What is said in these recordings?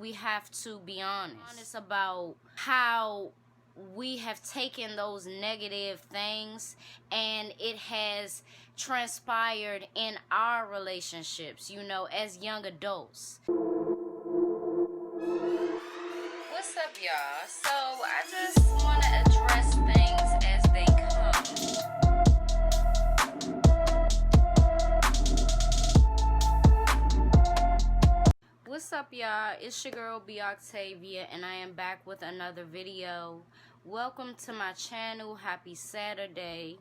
we have to be honest about how we have taken those negative things and it has transpired in our relationships, you know, as young adults. What's up, y'all? So I just want to address things as they come. What's up, y'all? It's your girl B Octavia, and I am back with another video. Welcome to my channel. Happy Saturday.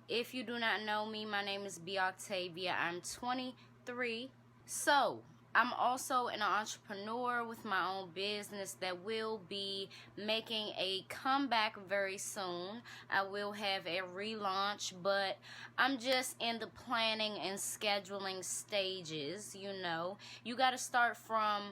If you do not know me, my name is B Octavia. I'm 23. So I'm also an entrepreneur with my own business that will be making a comeback very soon. I will have a relaunch, but I'm just in the planning and scheduling stages. You know, you got to start from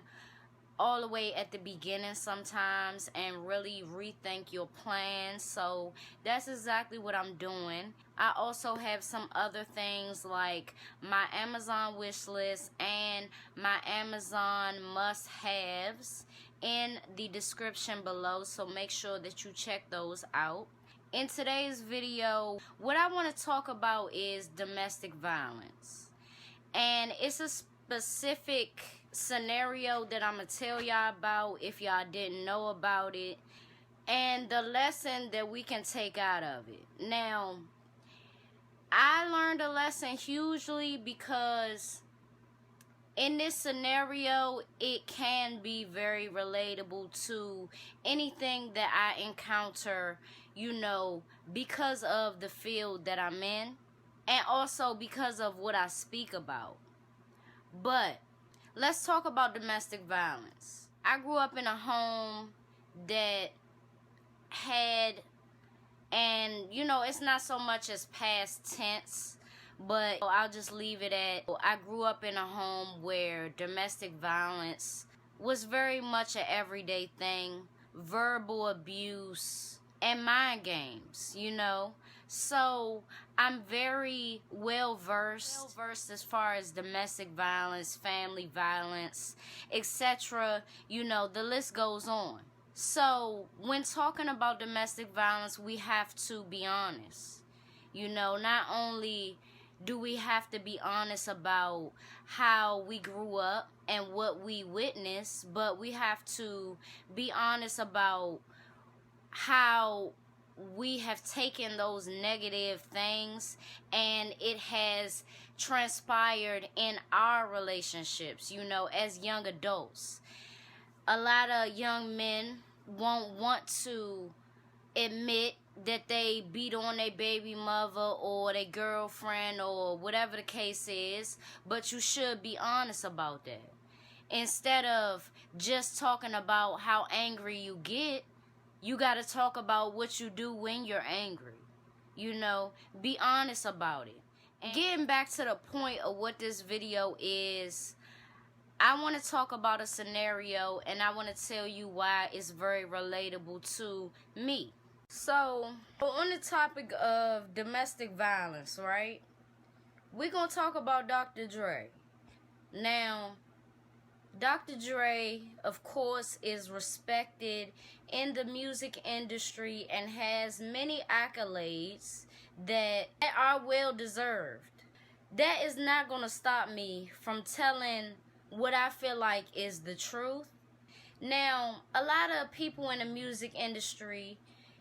all the way at the beginning sometimes and really rethink your plans. So that's exactly what I'm doing. I also have some other things like my Amazon wish list and my Amazon must-haves in the description below, so make sure that you check those out. In today's video, what I want to talk about is domestic violence, and it's a specific scenario that I'm gonna tell y'all about if y'all didn't know about it, and the lesson that we can take out of it. Now, I learned a lesson hugely because in this scenario it can be very relatable to anything that I encounter, you know, because of the field that I'm in and also because of what I speak about. But let's talk about domestic violence. I grew up in a home that had, and you know, it's not so much as past tense, but I'll just leave it at, I grew up in a home where domestic violence was very much an everyday thing. Verbal abuse and mind games, you know. So I'm very well versed as far as domestic violence, family violence, etc. You know, the list goes on. So when talking about domestic violence, we have to be honest. You know, not only do we have to be honest about how we grew up and what we witnessed, but we have to be honest about how we have taken those negative things and it has transpired in our relationships, you know, as young adults. A lot of young men won't want to admit that they beat on their baby mother or their girlfriend or whatever the case is, but you should be honest about that. Instead of just talking about how angry you get, you got to talk about what you do when you're angry. You know, be honest about it. And getting back to the point of what this video is, I want to talk about a scenario and I want to tell you why it's very relatable to me. So on the topic of domestic violence, right? We're going to talk about Dr. Dre. Now, Dr. Dre, of course, is respected in the music industry and has many accolades that are well deserved. That is not going to stop me from telling what I feel like is the truth. Now, a lot of people in the music industry,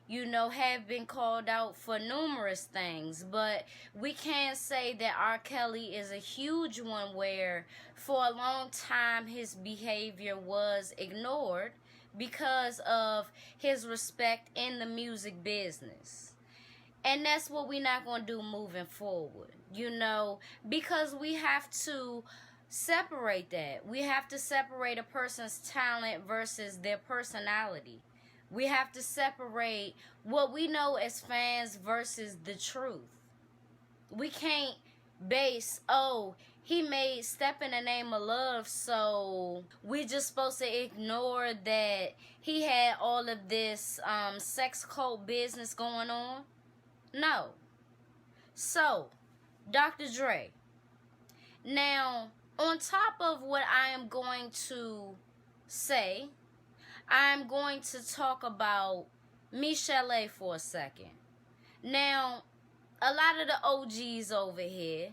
you know, have been called out for numerous things, but we can't say that R. Kelly is a huge one where for a long time his behavior was ignored because of his respect in the music business. And that's what we're not going to do moving forward, you know, because we have to separate that. We have to separate a person's talent versus their personality. We have to separate what we know as fans versus the truth. We can't base, oh, he made Step in the Name of Love, so we just supposed to ignore that he had all of this sex cult business going on. No. So, Dr. Dre. Now, on top of what I am going to say, I'm going to talk about Michelle for a second. Now, a lot of the OGs over here,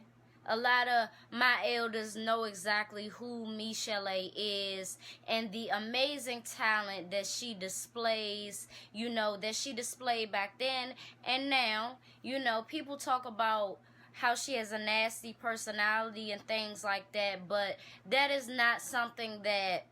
a lot of my elders know exactly who Michelle is and the amazing talent that she displays, that she displayed back then and now. People talk about how she has a nasty personality and things like that, but that is not something that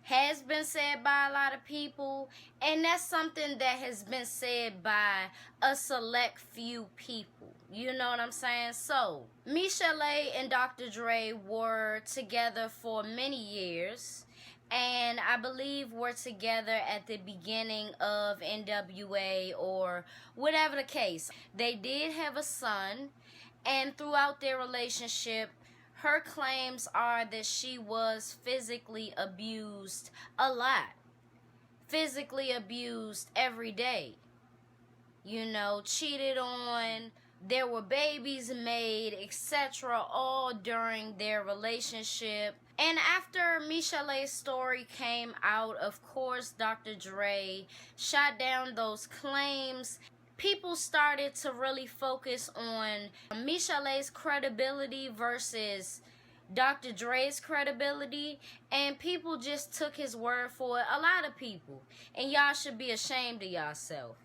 has been said by a lot of people, and that's something that has been said by a select few people. You know what I'm saying? So, Michelle and Dr. Dre were together for many years, and I believe were together at the beginning of NWA or whatever the case. They did have a son, and throughout their relationship, her claims are that she was physically abused a lot. Physically abused every day. Cheated on. There were babies made, etc. all during their relationship. And after Michelle's story came out, of course, Dr. Dre shot down those claims. People started to really focus on Michelle's credibility versus Dr. Dre's credibility, and people just took his word for it. A lot of people. And y'all should be ashamed of yourself.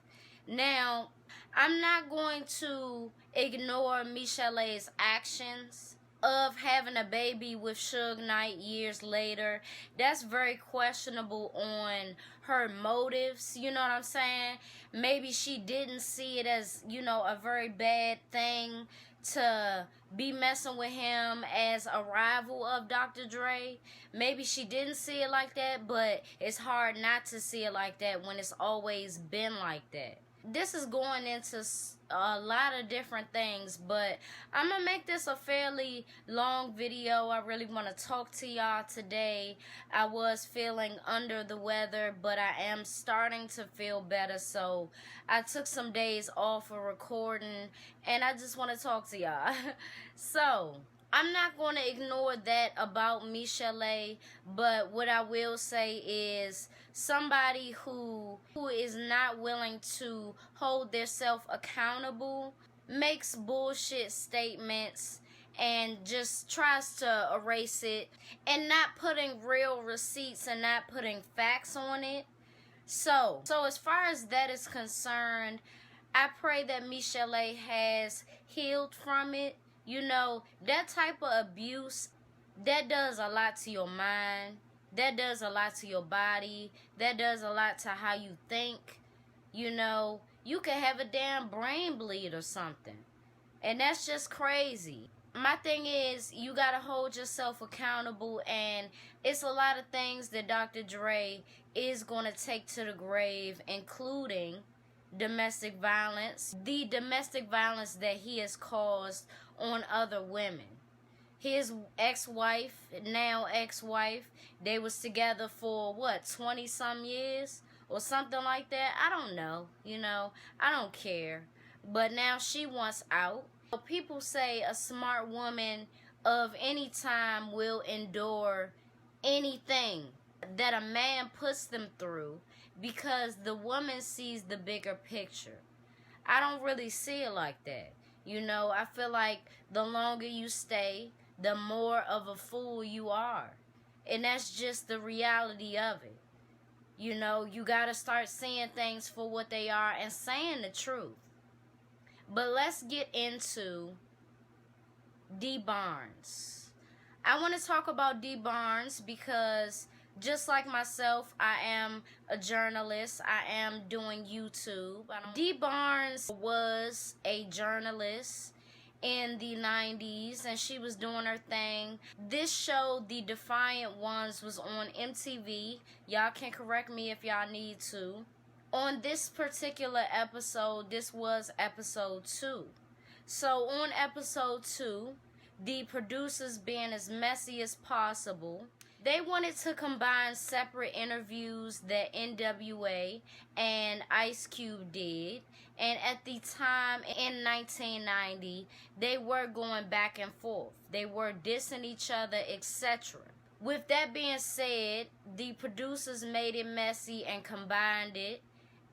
Now, I'm not going to ignore Michelle's actions of having a baby with Suge Knight years later. That's very questionable on her motives, you know what I'm saying? Maybe she didn't see it as, a very bad thing to be messing with him as a rival of Dr. Dre. Maybe she didn't see it like that, but it's hard not to see it like that when it's always been like that. This is going into a lot of different things, but I'm gonna make this a fairly long video. I really want to talk to y'all today. I was feeling under the weather, but I am starting to feel better, so I took some days off of recording, and I just want to talk to y'all. So, I'm not going to ignore that about Michelle, but what I will say is somebody who is not willing to hold themselves accountable makes bullshit statements and just tries to erase it and not putting real receipts and not putting facts on it. So as far as that is concerned, I pray that Michelle has healed from it. That type of abuse, that does a lot to your mind. That does a lot to your body. That does a lot to how you think. You could have a damn brain bleed or something. And that's just crazy. My thing is, you gotta hold yourself accountable, and it's a lot of things that Dr. Dre is gonna take to the grave, including domestic violence. The domestic violence that he has caused on other women. His ex-wife, now ex-wife, they was together for what, 20 some years or something like that? I don't know, I don't care. But now she wants out. People say a smart woman of any time will endure anything that a man puts them through because the woman sees the bigger picture. I don't really see it like that. I feel like the longer you stay, the more of a fool you are. And that's just the reality of it. You gotta start seeing things for what they are and saying the truth. But let's get into Dee Barnes. I want to talk about Dee Barnes because just like myself, I am a journalist. I am doing YouTube. Dee Barnes was a journalist in the 90s, and she was doing her thing. This show, The Defiant Ones, was on MTV. Y'all can correct me if y'all need to. On this particular episode, this was episode 2. So on episode 2, the producers, being as messy as possible, they wanted to combine separate interviews that NWA and Ice Cube did. And at the time, in 1990, they were going back and forth. They were dissing each other, etc. With that being said, the producers made it messy and combined it.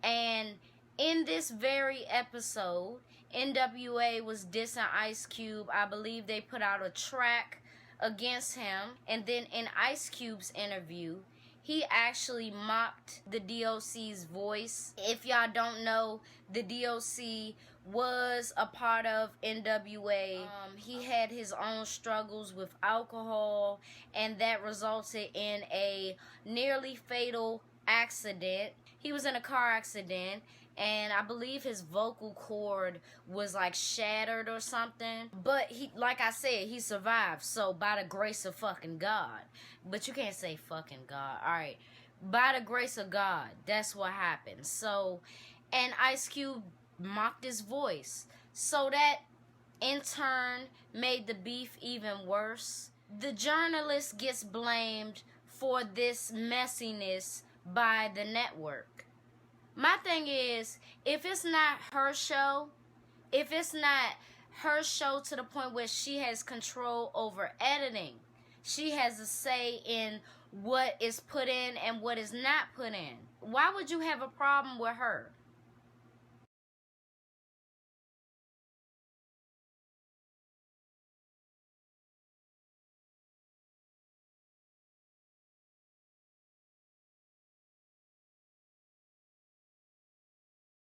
And in this very episode, NWA was dissing Ice Cube. I believe they put out a track against him. And then in Ice Cube's interview, he actually mocked the DOC's voice. If y'all don't know, the DOC was a part of NWA. He had his own struggles with alcohol, and that resulted in a nearly fatal accident. He was in a car accident, and I believe his vocal cord was like shattered or something. But he, like I said, he survived. So by the grace of fucking God. But you can't say fucking God. Alright. By the grace of God, that's what happened. So, and Ice Cube mocked his voice. So that in turn made the beef even worse. The journalist gets blamed for this messiness by the network. My thing is, if it's not her show, if it's not her show to the point where she has control over editing, she has a say in what is put in and what is not put in, why would you have a problem with her?